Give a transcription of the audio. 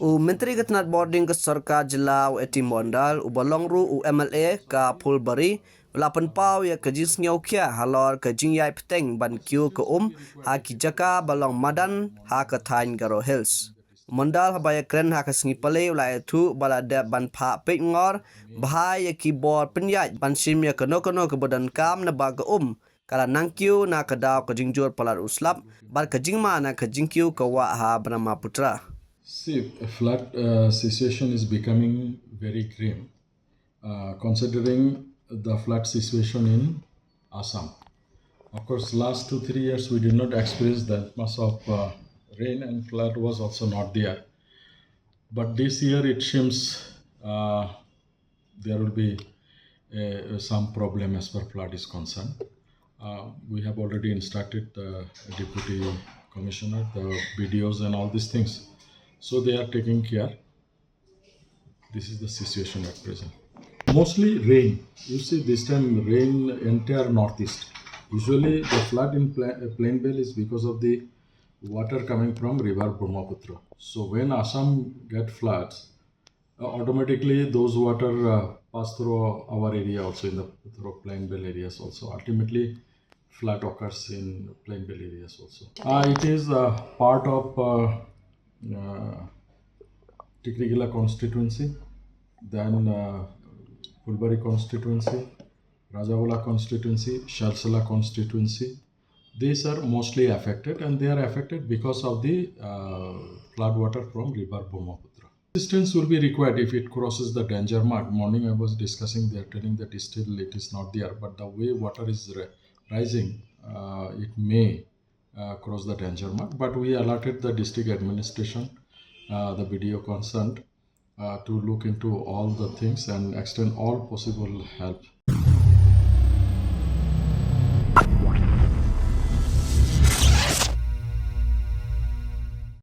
Myntri ketenat boarding ke Sarkar Jila Etimondal Ubalongru MLA ka Pulbari Lapan pau ya ke Sngewkhia halor ke Jingyai Peteng Nangkiew ke ha kijaka balong madan ha ke Thaiñ Garo Hills. Mondal habaya kren ha ke Sngipale ulai tu balada ban pha pek ngor bahai ya keyboard penyaj ban sim ya kono ke badan kam na ba ke kala Nangkiew na ke daw ke jingjur palat uslap bar ke jingma na ke Nangkiew ke wa ha Brahma Putra. See, a flood situation is becoming very grim, considering the flood situation in Assam. Of course, last 2-3 years we did not experience that much of rain, and flood was also not there. But this year it seems there will be some problem as far as flood is concerned. We have already instructed the deputy commissioner, the BDOs, and all these things. So they are taking care. This is the situation at present. Mostly rain. You see, this time rain entire northeast. Usually the flood in Plain Belt is because of the water coming from river Brahmaputra. So when Assam get floods, automatically those water pass through our area also through Plain Belt areas also. Ultimately, flood occurs in Plain Belt areas also. It is part of Tikrigila constituency, then Pulbari constituency, Rajawala constituency, Shalsala constituency. These are mostly affected, and they are affected because of the flood water from river Brahmaputra. Assistance will be required if it crosses the danger mark. Morning I was discussing, they are telling that still it is not there, but the way water is rising, it may cross the danger mark. But we alerted the district administration, the BDO concerned, to look into all the things and extend all possible help.